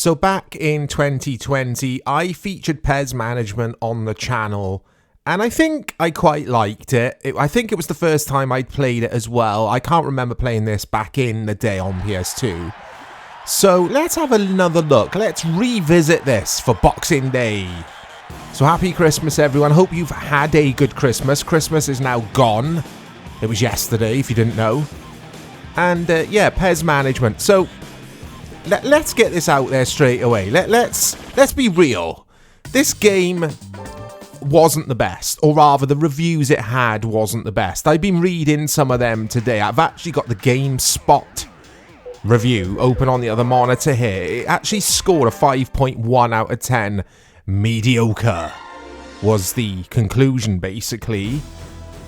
So back in 2020, I featured PES Management on the channel, and I think I quite liked it. I think it was the first time I'd played it as well. I can't remember playing this back in the day on PS2. So let's have another look. Let's revisit this for Boxing Day. So happy Christmas, everyone. Hope you've had a good Christmas. Christmas is now gone. It was yesterday, if you didn't know. And yeah, PES Management. So let's get this out there straight away. Let's be real. This game wasn't the best, or rather the reviews it had wasn't the best. I've been reading some of them today. I've actually got the GameSpot review open on the other monitor here. It actually scored a 5.1 out of 10. Mediocre was the conclusion, basically.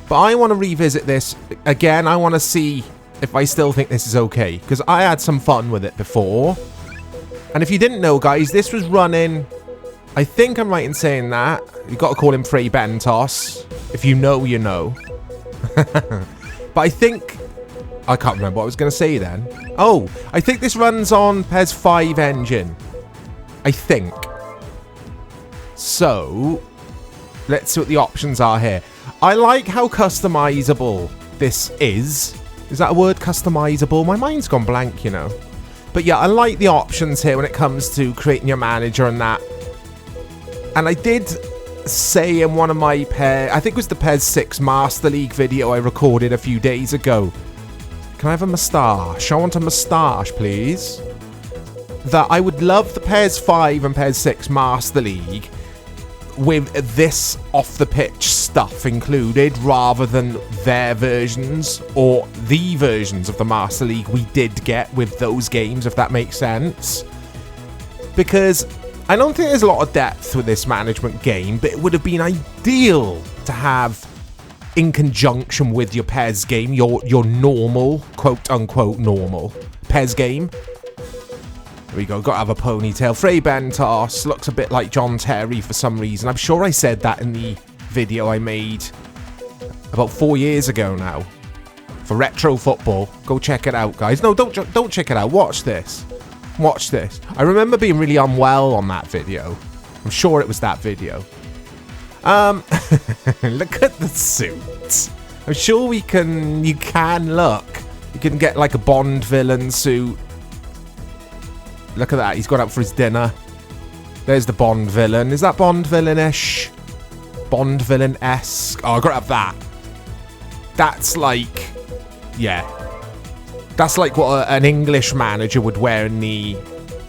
But I want to revisit this again. I want to see if I still think this is okay, because I had some fun with it before. And if you didn't know, guys, this was running, I think I'm right in saying that, you've got to call him Frey Bentos. If you know, you know. But I think, I can't remember what I was going to say then. Oh, I think this runs on PES 5 engine. I think. So, let's see what the options are here. I like how customizable this is. Is that a word, customizable? My mind's gone blank, you know. But yeah, I like the options here when it comes to creating your manager and that. And I did say in one of my PES, I think it was the PES 6 Master League video I recorded a few days ago. Can I have a moustache? I want a moustache, please. That I would love the PES 5 and PES 6 Master League with this off-the-pitch stuff included, rather than their versions or the versions of the Master League we did get with those games, if that makes sense. Because I don't think there's a lot of depth with this management game, but it would have been ideal to have in conjunction with your PES game, your normal, quote-unquote normal PES game. There we go, gotta have a ponytail. Frey Bentos looks a bit like John Terry for some reason. I'm sure I said that in the video I made about 4 years ago now for Retro Football. Go check it out, guys. No, don't check it out. Watch this. Watch this. I remember being really unwell on that video. I'm sure it was that video. Look at the suit. I'm sure you can look. You can get like a Bond villain suit. Look at that, he's gone out for his dinner. There's the Bond villain. Is that Bond villain-ish? Bond villain-esque? Oh, I've got to have that. That's like, yeah. That's like what an English manager would wear in the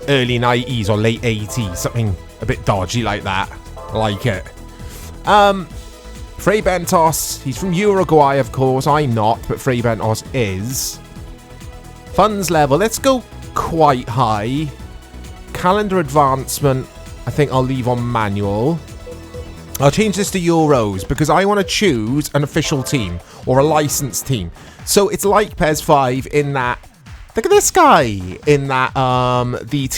early 90s or late 80s. Something a bit dodgy like that. I like it. Frey Bentos, he's from Uruguay, of course. I'm not, but Frey Bentos is. Funds level, let's go quite high. Calendar advancement, I think I'll leave on manual. I'll change this to Euros because I want to choose an official team or a licensed team. So it's like PES 5 in that, look at this guy, in that the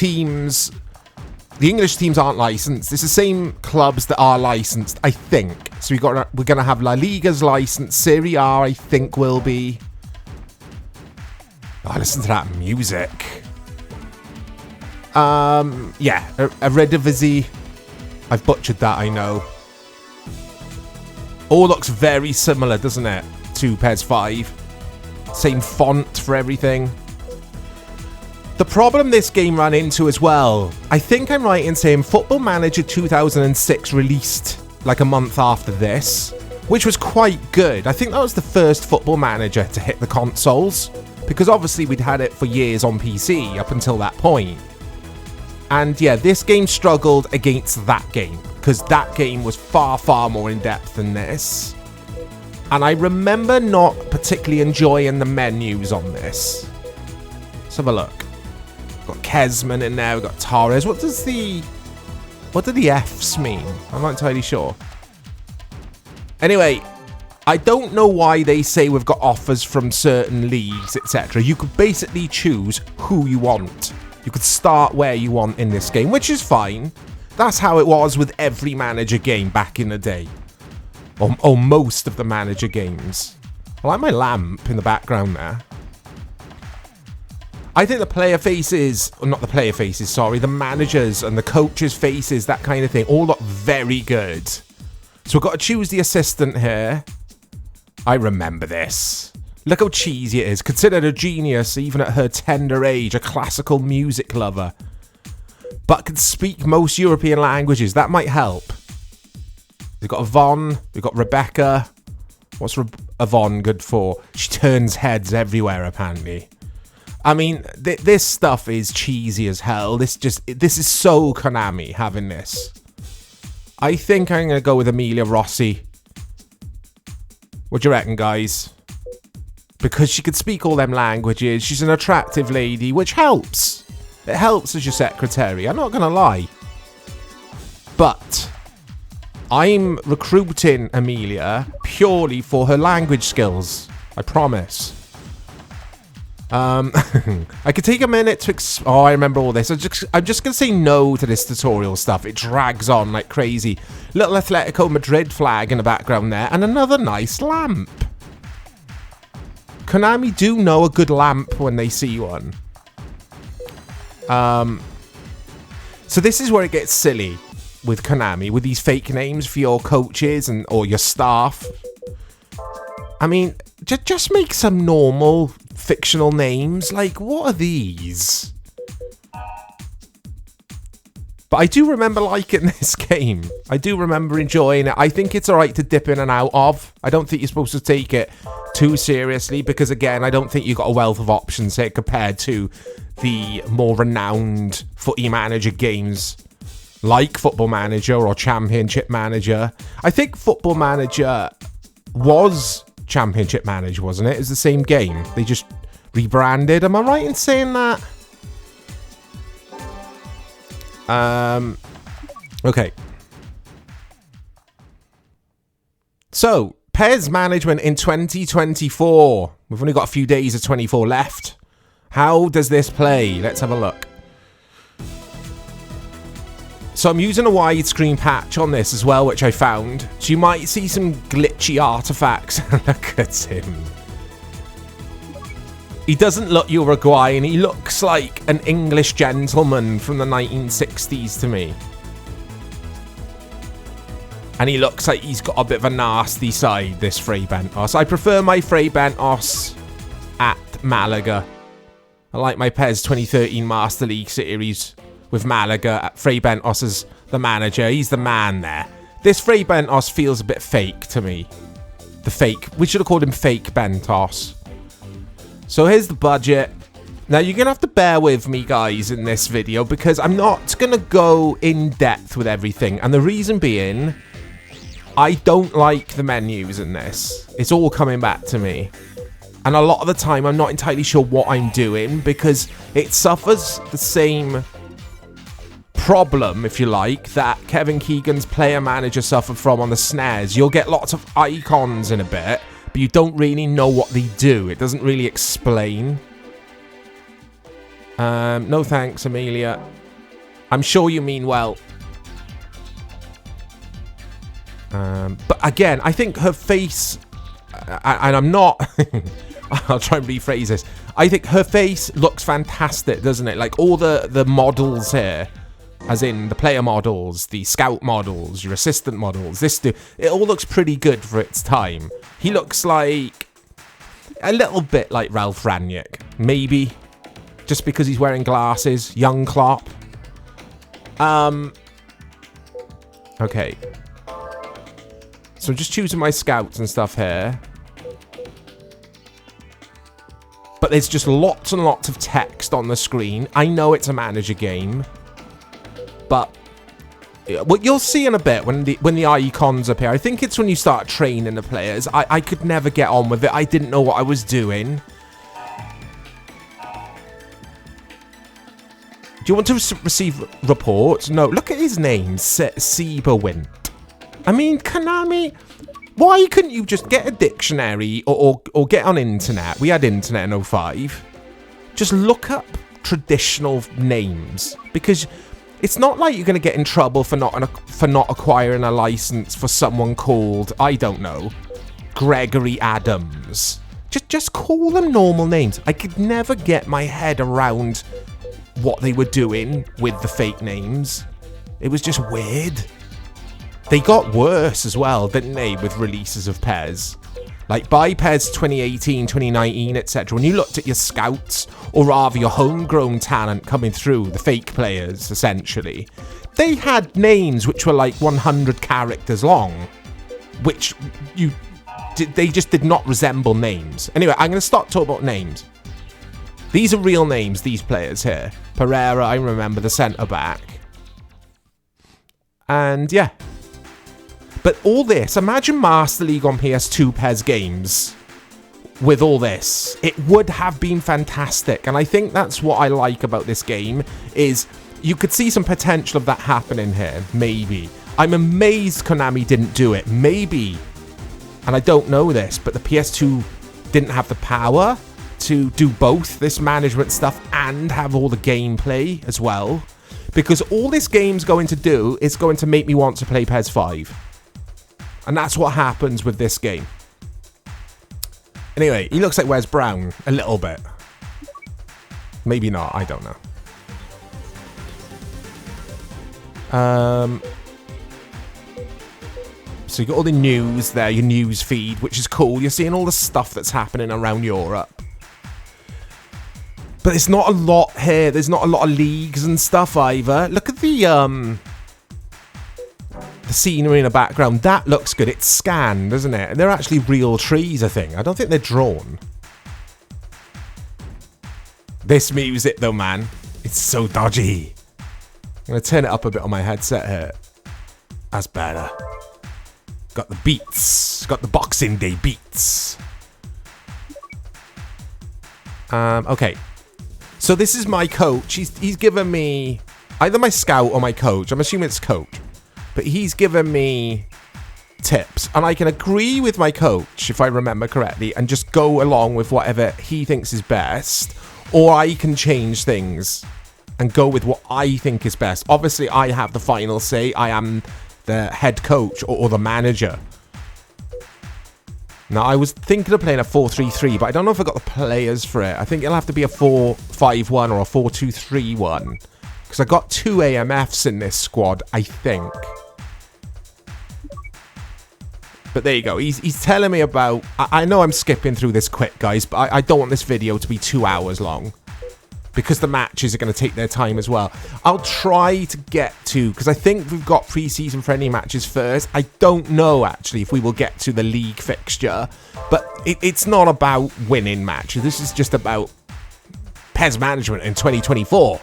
English teams aren't licensed. It's the same clubs that are licensed, I think. So we're gonna have La Liga's licensed, Serie A I think will be. Oh, listen to that music. Yeah, Eredivisie. I've butchered that, I know. All looks very similar, doesn't it, to PES 5. Same font for everything. The problem this game ran into as well, I think I'm right in saying Football Manager 2006 released like a month after this, which was quite good. I think that was the first Football Manager to hit the consoles, because obviously we'd had it for years on PC up until that point. And yeah, this game struggled against that game, because that game was far, far more in-depth than this. And I remember not particularly enjoying the menus on this. Let's have a look. We've got Kesman in there, we've got Torres. What do the Fs mean? I'm not entirely sure. Anyway, I don't know why they say we've got offers from certain leagues, etc. You could basically choose who you want. You could start where you want in this game, which is fine. That's how it was with every manager game back in the day. Or most of the manager games. I like my lamp in the background there. I think the player faces, or not the player faces, sorry, the managers and the coaches' faces, that kind of thing, all look very good. So we've got to choose the assistant here. I remember this. Look how cheesy it is. Considered a genius even at her tender age, a classical music lover. But can speak most European languages. That might help. We've got Yvonne. We've got Rebecca. What's Yvonne good for? She turns heads everywhere, apparently. I mean, this stuff is cheesy as hell. This is so Konami having this. I think I'm going to go with Amelia Rossi. What do you reckon, guys? Because she could speak all them languages. She's an attractive lady, which helps. It helps as your secretary. I'm not going to lie. But I'm recruiting Amelia purely for her language skills. I promise. I could take a minute to oh, I remember all this. I'm just going to say no to this tutorial stuff. It drags on like crazy. Little Atletico Madrid flag in the background there. And another nice lamp. Konami do know a good lamp when they see one. So this is where it gets silly with Konami. With these fake names for your coaches or your staff. I mean, just make some normal fictional names. Like, what are these? But I do remember liking this game. I do remember enjoying it. I think it's alright to dip in and out of. I don't think you're supposed to take it too seriously because, again, I don't think you've got a wealth of options here compared to the more renowned footy manager games like Football Manager or Championship Manager. I think Football Manager was Championship Manager, wasn't it? It was the same game. They just rebranded. Am I right in saying that? Okay. So, PES Management in 2024. We've only got a few days of 24 left. How does this play? Let's have a look. So I'm using a widescreen patch on this as well, which I found. So you might see some glitchy artifacts. Look at him. He doesn't look Uruguayan. He looks like an English gentleman from the 1960s to me. And he looks like he's got a bit of a nasty side, this Fray Bentos. I prefer my Fray Bentos at Malaga. I like my PES 2013 Master League series with Malaga at Fray Bentos as the manager. He's the man there. This Fray Bentos feels a bit fake to me. The fake. We should have called him Fake Bentos. So here's the budget. Now you're going to have to bear with me, guys, in this video because I'm not going to go in depth with everything. And the reason being, I don't like the menus in this. It's all coming back to me. And a lot of the time, I'm not entirely sure what I'm doing because it suffers the same problem, if you like, that Kevin Keegan's Player Manager suffered from on the SNES. You'll get lots of icons in a bit, but you don't really know what they do. It doesn't really explain. No thanks, Amelia. I'm sure you mean well. But again, I think her face, and I'm not, I'll try and rephrase this. I think her face looks fantastic, doesn't it? Like all the models here, as in the player models, the scout models, your assistant models, it all looks pretty good for its time. He looks like a little bit like Ralph Rangnick, maybe, just because he's wearing glasses. Young Klopp. Okay. So I'm just choosing my scouts and stuff here. But there's just lots and lots of text on the screen. I know it's a manager game. But what you'll see in a bit when the icons appear. I think it's when you start training the players. I could never get on with it. I didn't know what I was doing. Do you want to receive reports? No, look at his name. Seberwint. I mean, Konami, why couldn't you just get a dictionary or get on internet? We had internet in 05. Just look up traditional names, because it's not like you're going to get in trouble for not acquiring a license for someone called, I don't know, Gregory Adams. Just call them normal names. I could never get my head around what they were doing with the fake names. It was just weird. They got worse as well, didn't they, with releases of PES? Like by PES 2018, 2019, etc. When you looked at your scouts, or rather your homegrown talent coming through, the fake players, essentially, they had names which were like 100 characters long, which they just did not resemble names. Anyway, I'm going to stop talking about names. These are real names, these players here. Pereira, I remember, the centre-back. And yeah. But all this, imagine Master League on PS2 PES games with all this. It would have been fantastic. And I think that's what I like about this game, is you could see some potential of that happening here, maybe. I'm amazed Konami didn't do it. Maybe, and I don't know this, but the PS2 didn't have the power to do both this management stuff and have all the gameplay as well. Because all this game's going to do is going to make me want to play PES 5. And that's what happens with this game. Anyway, he looks like Wes Brown a little bit. Maybe not, I don't know. So you got all the news there, your news feed, which is cool. You're seeing all the stuff that's happening around Europe. But it's not a lot here. There's not a lot of leagues and stuff either. Look at the scenery in the background. That looks good. It's scanned, isn't it? And they're actually real trees, I think. I don't think they're drawn. This music, though, man. It's so dodgy. I'm going to turn it up a bit on my headset here. That's better. Got the beats. Got the Boxing Day beats. Okay. So this is my coach. He's given me either my scout or my coach. I'm assuming it's coach. But he's given me tips. And I can agree with my coach, if I remember correctly, and just go along with whatever he thinks is best. Or I can change things and go with what I think is best. Obviously, I have the final say. I am the head coach or the manager. Now, I was thinking of playing a 4-3-3, but I don't know if I got the players for it. I think it'll have to be a 4-5-1 or a 4-2-3-1. Because I got 2 AMFs in this squad, I think. But there you go. He's telling me about... I know I'm skipping through this quick, guys, but I don't want this video to be 2 hours long. Because the matches are going to take their time as well. I'll try to get to... Because I think we've got pre-season friendly matches first. I don't know, actually, if we will get to the league fixture. But it's not about winning matches. This is just about PES Management in 2024.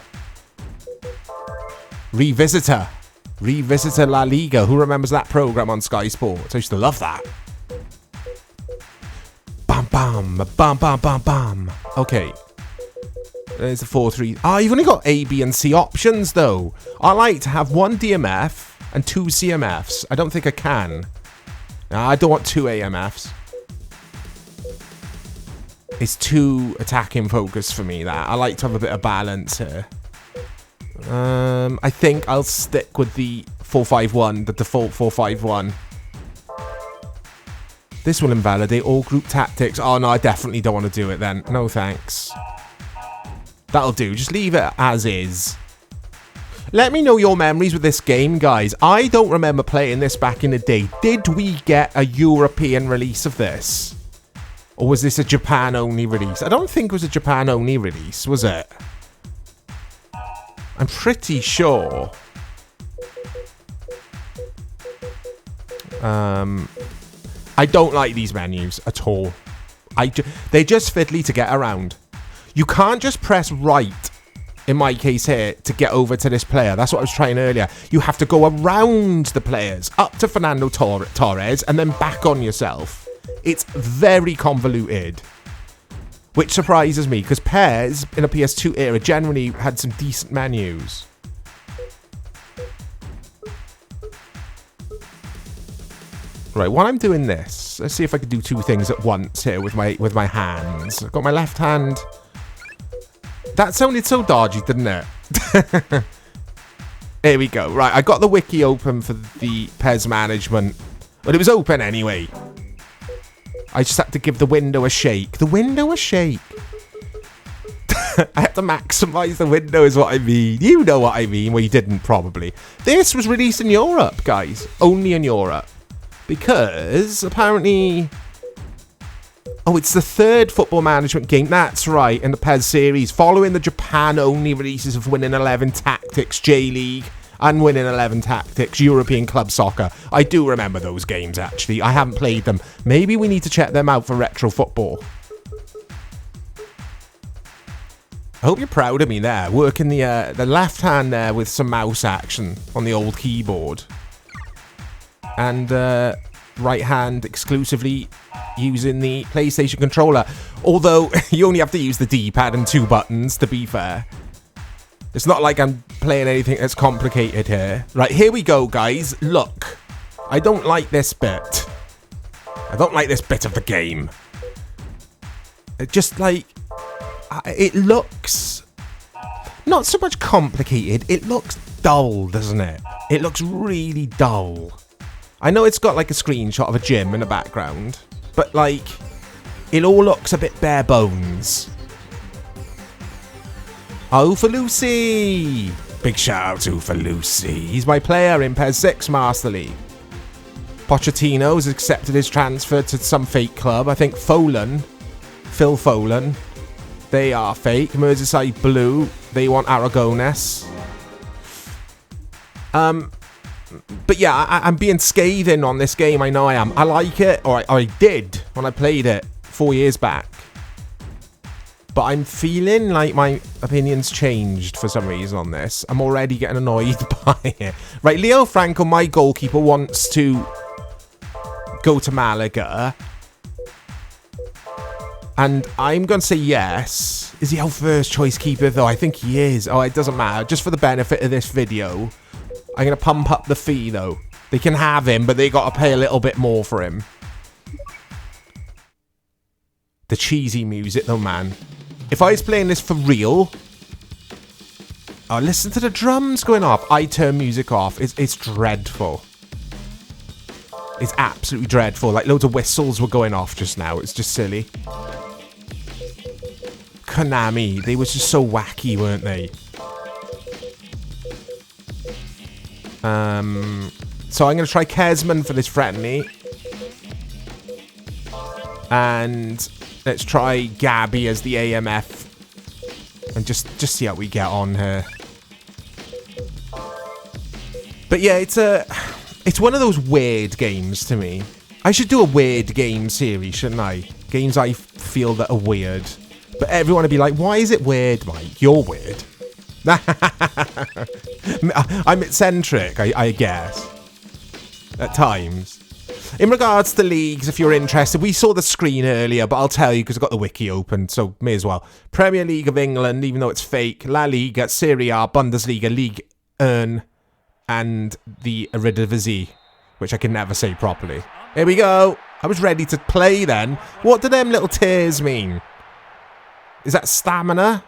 Revisitor La Liga. Who remembers that program on Sky Sports? I used to love that. Bam, bam, bam, bam, bam, bam. Okay. There's a 4-3. Ah, you've only got A, B, and C options, though. I like to have 1 DMF and 2 CMFs. I don't think I can. I don't want 2 AMFs. It's too attacking focus for me, that. I like to have a bit of balance here. I think I'll stick with the 4-5-1, the default 4-5-1. This will invalidate all group tactics. Oh, no, I definitely don't want to do it then. No, thanks. That'll do. Just leave it as is. Let me know your memories with this game, guys. I don't remember playing this back in the day. Did we get a European release of this? Or was this a Japan-only release? I don't think it was a Japan-only release, was it? I'm pretty sure. I don't like these menus at all. They're just fiddly to get around. You can't just press right, in my case here, to get over to this player. That's what I was trying earlier. You have to go around the players, up to Fernando Torres, and then back on yourself. It's very convoluted. Which surprises me, because PES, in a PS2 era, generally had some decent menus. Right, while I'm doing this, let's see if I can do 2 things at once here with my hands. I've got my left hand... That sounded so dodgy, didn't it? Here we go. Right, I got the wiki open for the PES Management. But it was open anyway. I just had to give the window a shake. The window a shake. I had to maximise the window is what I mean. You know what I mean. Well, you didn't probably. This was released in Europe, guys. Only in Europe. Because apparently... Oh, it's the third football management game. That's right, in the PES series. Following the Japan-only releases of Winning 11 Tactics J-League and Winning 11 Tactics European Club Soccer. I do remember those games, actually. I haven't played them. Maybe we need to check them out for retro football. I hope you're proud of me there. Working the left hand there with some mouse action on the old keyboard. And right hand exclusively using the PlayStation controller. Although, you only have to use the D-pad and 2 buttons, to be fair. It's not like I'm playing anything that's complicated here. Right, here we go, guys. Look. I don't like this bit. I don't like this bit of the game. It just, like... It looks not so much complicated, it looks dull, doesn't it? It looks really dull. I know it's got like a screenshot of a gym in the background, but like, it all looks a bit bare bones. Oh, for Lucy! Big shout out to for Lucy. He's my player in PES 6 Master League. Pochettino has accepted his transfer to some fake club. I think Phil Folan. They are fake. Merseyside Blue. They want Aragones. But yeah, I'm being scathing on this game. I know I am. I like it. Or I did when I played it 4 years back. But I'm feeling like my opinion's changed for some reason on this. I'm already getting annoyed by it. Right, Leo Franco, my goalkeeper, wants to go to Malaga. And I'm going to say yes. Is he our first choice keeper, though? I think he is. Oh, it doesn't matter. Just for the benefit of this video, I'm going to pump up the fee, though. They can have him, but they got to pay a little bit more for him. The cheesy music, though, man. If I was playing this for real... Oh, listen to the drums going off. I turn music off. It's dreadful. It's absolutely dreadful. Like, loads of whistles were going off just now. It's just silly. Konami, they were just so wacky, weren't they? So I'm going to try Kesman for this friendly. And let's try Gabby as the AMF. And just see how we get on here. But yeah, it's one of those weird games to me. I should do a weird game series, shouldn't I? Games I feel that are weird. But everyone would be like, why is it weird, Mike? You're weird. I'm eccentric, I guess. At times. In regards to leagues, if you're interested, we saw the screen earlier, but I'll tell you because I've got the wiki open, so may as well. Premier League of England, even though it's fake. La Liga, Serie A, Bundesliga, Ligue 1, and the Eredivisie, which I can never say properly. Here we go. I was ready to play then. What do them little tears mean? Is that stamina?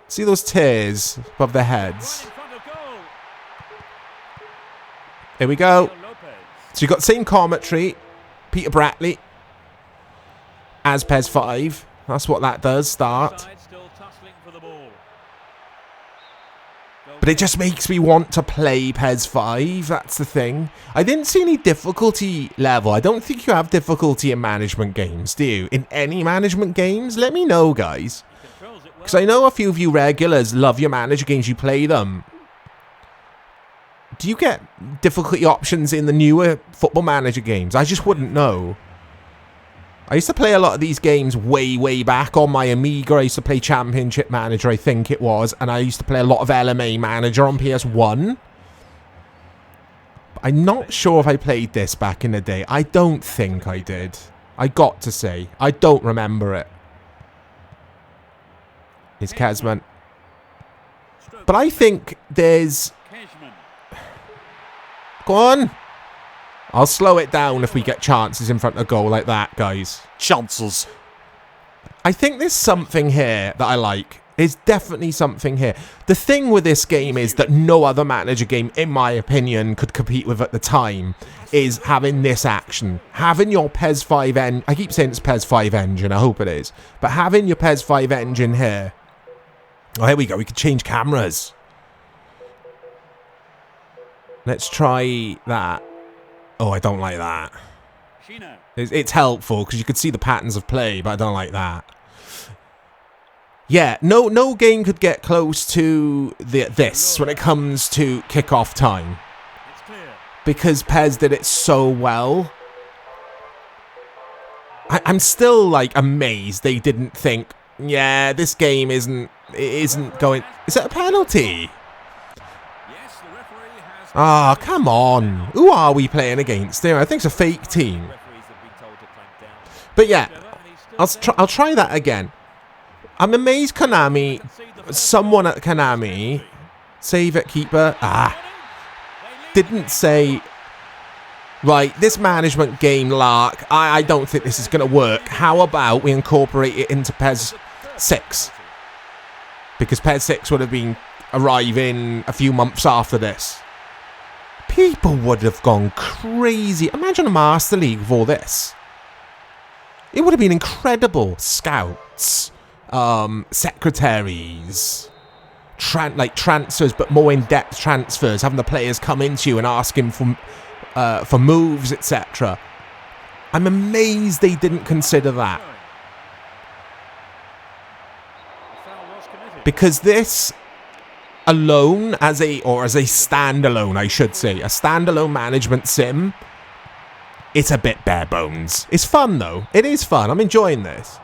See those tears above their heads? Here we go. So you've got the same commentary, Peter Bratley, as PES 5. That's what that does, start. But it just makes me want to play PES 5, that's the thing. I didn't see any difficulty level. I don't think you have difficulty in management games, do you? In any management games? Let me know, guys. Because I know a few of you regulars love your manager games, you play them. Do you get difficulty options in the newer Football Manager games? I just wouldn't know. I used to play a lot of these games way back on my Amiga. I used to play Championship Manager, I think it was. And I used to play a lot of LMA Manager on PS1. I'm not sure if I played this back in the day. I don't think I did. I got to say. I don't remember it. It's Kesman. But I think there's... Go on. I'll slow it down if we get chances in front of goal like that, guys. Chances. I think there's something here that I like. There's definitely something here. The thing with this game is that no other manager game, in my opinion, could compete with at the time, is having this action. Having your PES 5 engine, I keep saying it's PES 5 engine, I hope it is, but having your PES 5 engine here. Oh, here we go, we can change cameras. Let's try that. Oh, I don't like that. It's helpful because you could see the patterns of play, but I don't like that. Yeah, no game could get close to this when it comes to kickoff time. Because PES did it so well. I'm still, like, amazed they didn't think, yeah, this game isn't going... Is that a penalty? Ah, oh, come on. Who are we playing against here? I think it's a fake team. But yeah, I'll try that again. I'm amazed Konami, someone at Konami, save it, keeper, didn't say, right, this management game, lark, I don't think this is going to work. How about we incorporate it into PES 6? Because PES 6 would have been arriving a few months after this. People would have gone crazy. Imagine a Master League with all this. It would have been incredible. Scouts. Secretaries, transfers, but more in-depth transfers, having the players come into you and asking for moves, etc. I'm amazed they didn't consider that. Because this alone, as a standalone, I should say, a standalone management sim, it's a bit bare bones. It's fun though. It is fun. I'm enjoying this.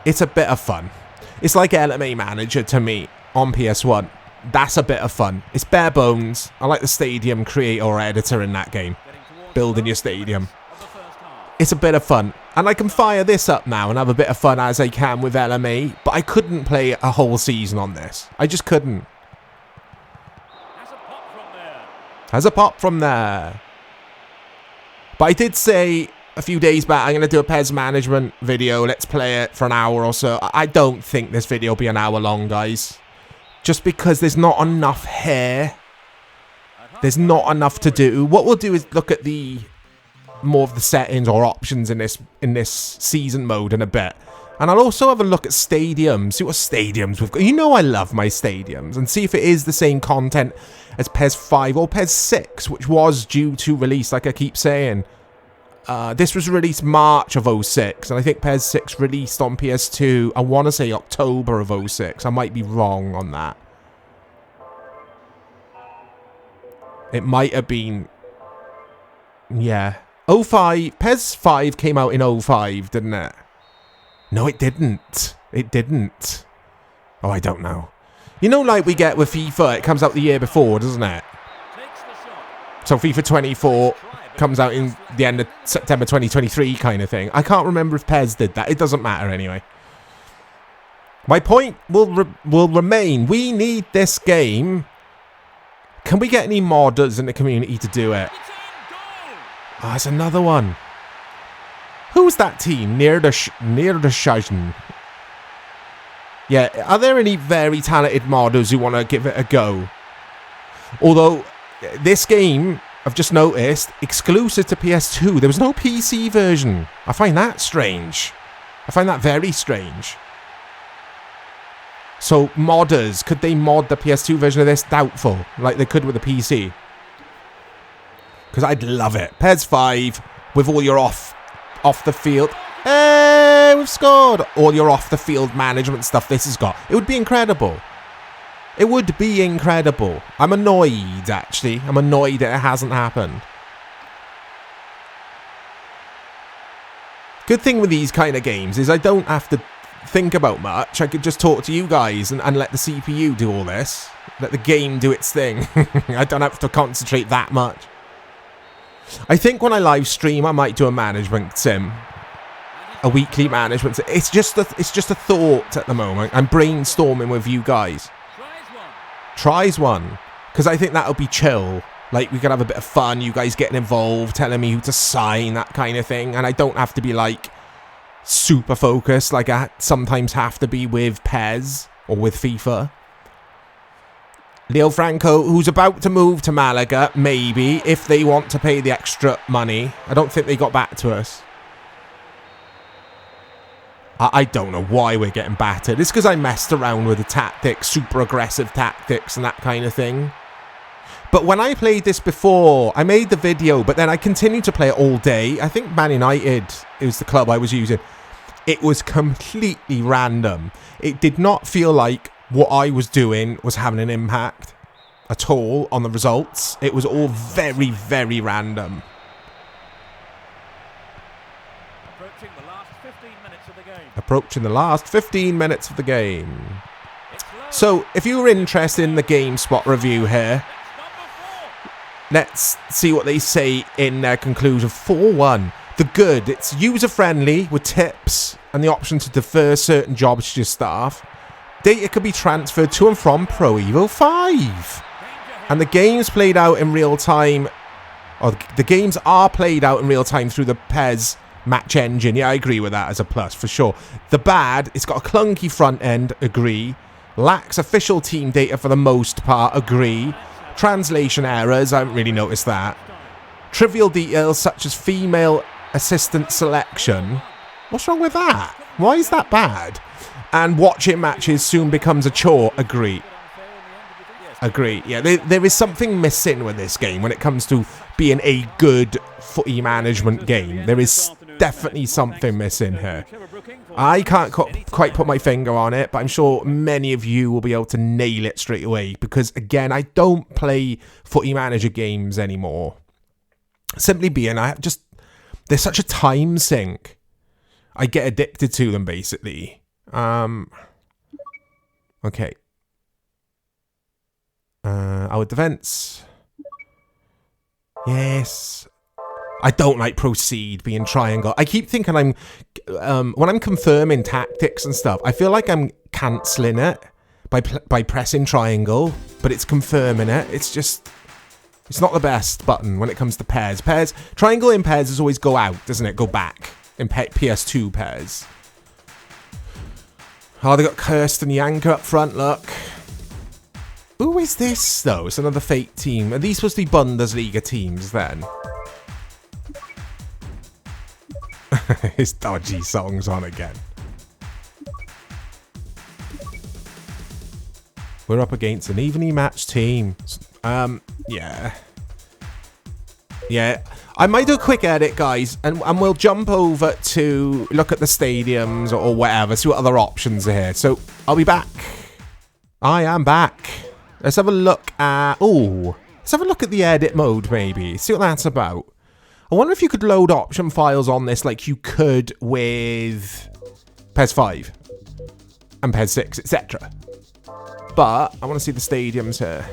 It's a bit of fun. It's like LMA Manager to me on PS1. That's a bit of fun. It's bare bones. I like the stadium creator or editor in that game. Building your stadium. It's a bit of fun. And I can fire this up now and have a bit of fun as I can with LMA. But I couldn't play a whole season on this. I just couldn't. Has a pop from there. But I did say... a few days back, I'm going to do a PES Management video. Let's play it for an hour or so. I don't think this video will be an hour long, guys. Just because there's not enough here. There's not enough to do. What we'll do is look at the more of the settings or options in this season mode in a bit. And I'll also have a look at stadiums. See what stadiums we've got. You know I love my stadiums. And see if it is the same content as PES 5 or PES 6, which was due to release, like I keep saying. This was released March of 06, and I think PES 6 released on PS2, I want to say October of 06. I might be wrong on that. It might have been... yeah. 05, PES 5 came out in 05, didn't it? No, it didn't. It didn't. Oh, I don't know. You know, like we get with FIFA, it comes out the year before, doesn't it? So FIFA 24... comes out in the end of September 2023 kind of thing. I can't remember if PES did that. It doesn't matter anyway. My point will remain. We need this game. Can we get any modders in the community to do it? Oh, it's another one. Who's that team? Near the Shajn. Yeah, are there any very talented modders who want to give it a go? Although, this game... I've just noticed, exclusive to PS2, there was no PC version. I find that strange. I find that very strange. So, modders, could they mod the PS2 version of this? Doubtful, like they could with the PC. Because I'd love it. PES 5, with all your off the field. Hey, we've scored! All your off the field management stuff this has got. It would be incredible. It would be incredible. I'm annoyed, actually. I'm annoyed that it hasn't happened. Good thing with these kind of games is I don't have to think about much. I could just talk to you guys and let the CPU do all this. Let the game do its thing. I don't have to concentrate that much. I think when I live stream, I might do a management sim. A weekly management sim. It's just a thought at the moment. I'm brainstorming with you guys. Tries one, because I think that'll be chill. Like, we could have a bit of fun, you guys getting involved, telling me who to sign, that kind of thing, and I don't have to be like, super focused like I sometimes have to be with PES or with FIFA. Leo Franco, who's about to move to Malaga, maybe, if they want to pay the extra money. I don't think they got back to us. I don't know why we're getting battered. It's because I messed around with the tactics, super aggressive tactics and that kind of thing. But when I played this before, I made the video, but then I continued to play it all day. I think Man United, it was the club I was using. It was completely random. It did not feel like what I was doing was having an impact at all on the results. It was all very, very random. Approaching the last 15 minutes of the game. So, if you were interested in the GameSpot review here, let's see what they say in their conclusion. 4-1. The good. It's user-friendly with tips and the option to defer certain jobs to your staff. Data can be transferred to and from Pro Evo 5. And the games played out in real time. Or the games are played out in real time through the PES match engine. Yeah, I agree with that as a plus for sure. The bad, it's got a clunky front end. Agree. Lacks official team data for the most part. Agree. Translation errors. I haven't really noticed that. Trivial details such as female assistant selection. What's wrong with that? Why is that bad? And watching matches soon becomes a chore. Agree. Agree. Yeah, there is something missing with this game when it comes to being a good footy management game. There is definitely something missing here. I can't quite put my finger on it, but I'm sure many of you will be able to nail it straight away. Because, again, I don't play footy manager games anymore. Simply being, they're such a time sink. I get addicted to them, basically. Okay. Our defense. Yes. I don't like proceed being triangle. I keep thinking when I'm confirming tactics and stuff, I feel like I'm cancelling it by pressing triangle, but it's confirming it. It's not the best button when it comes to PES. Triangle in PES is always go out, doesn't it? Go back in PS2 PES. Oh, they got Kirsten Yanker up front, look. Who is this, though? It's another fake team. Are these supposed to be Bundesliga teams, then? His dodgy song's on again. We're up against an evenly matched team. Yeah. Yeah. I might do a quick edit, guys, and we'll jump over to look at the stadiums or whatever, see what other options are here. So, I'll be back. I am back. Let's have a look at... Oh, let's have a look at the edit mode, maybe. See what that's about. I wonder if you could load option files on this like you could with PES 5 and PES 6, etc. But I want to see the stadiums here.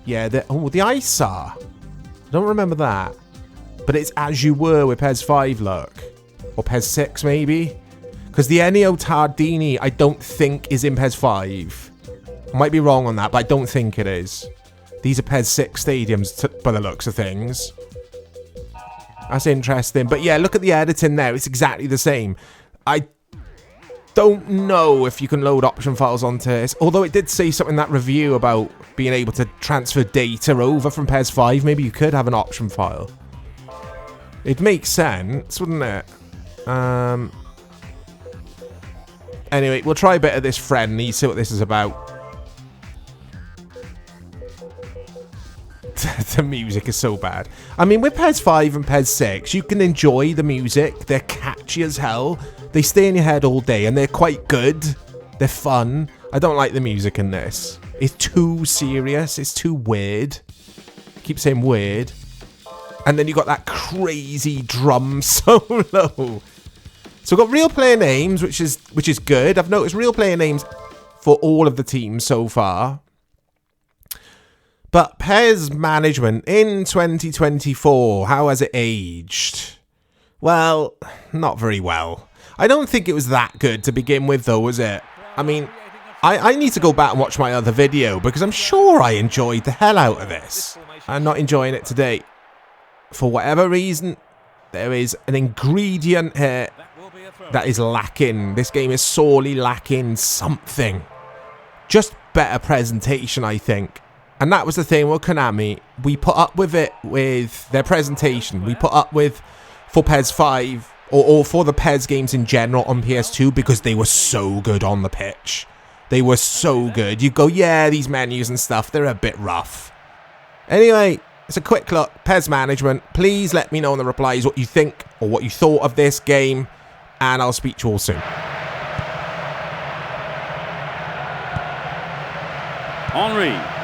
Yeah, the ISAR. I don't remember that. But it's as you were with PES 5, look. Or PES 6, maybe. Because the Ennio Tardini, I don't think is in PES 5. I might be wrong on that, but I don't think it is. These are PES 6 stadiums, by the looks of things. That's interesting. But yeah, look at the editing there. It's exactly the same. I don't know if you can load option files onto this. Although it did say something in that review about being able to transfer data over from PES 5. Maybe you could have an option file. It makes sense, wouldn't it? Anyway, we'll try a bit of this friendly, see what this is about. The music is so bad. I mean, with PES 5 and PES 6, you can enjoy the music. They're catchy as hell. They stay in your head all day, and they're quite good. They're fun. I don't like the music in this. It's too serious. It's too weird. I keep saying weird. And then you got that crazy drum solo. So we've got real player names, which is good. I've noticed real player names for all of the teams so far. But PES Management in 2024, how has it aged? Well, not very well. I don't think it was that good to begin with, though, was it? I mean, I need to go back and watch my other video, because I'm sure I enjoyed the hell out of this. I'm not enjoying it today. For whatever reason, there is an ingredient here that is lacking. This game is sorely lacking something. Just better presentation, I think. And that was the thing with Konami. We put up with it with their presentation. We put up with for PES 5 or for the PES games in general on PS2 because they were so good on the pitch. They were so good. You go, yeah, these menus and stuff, they're a bit rough. Anyway, it's a quick look. PES Management. Please let me know in the replies what you think or what you thought of this game. And I'll speak to you all soon. Henry.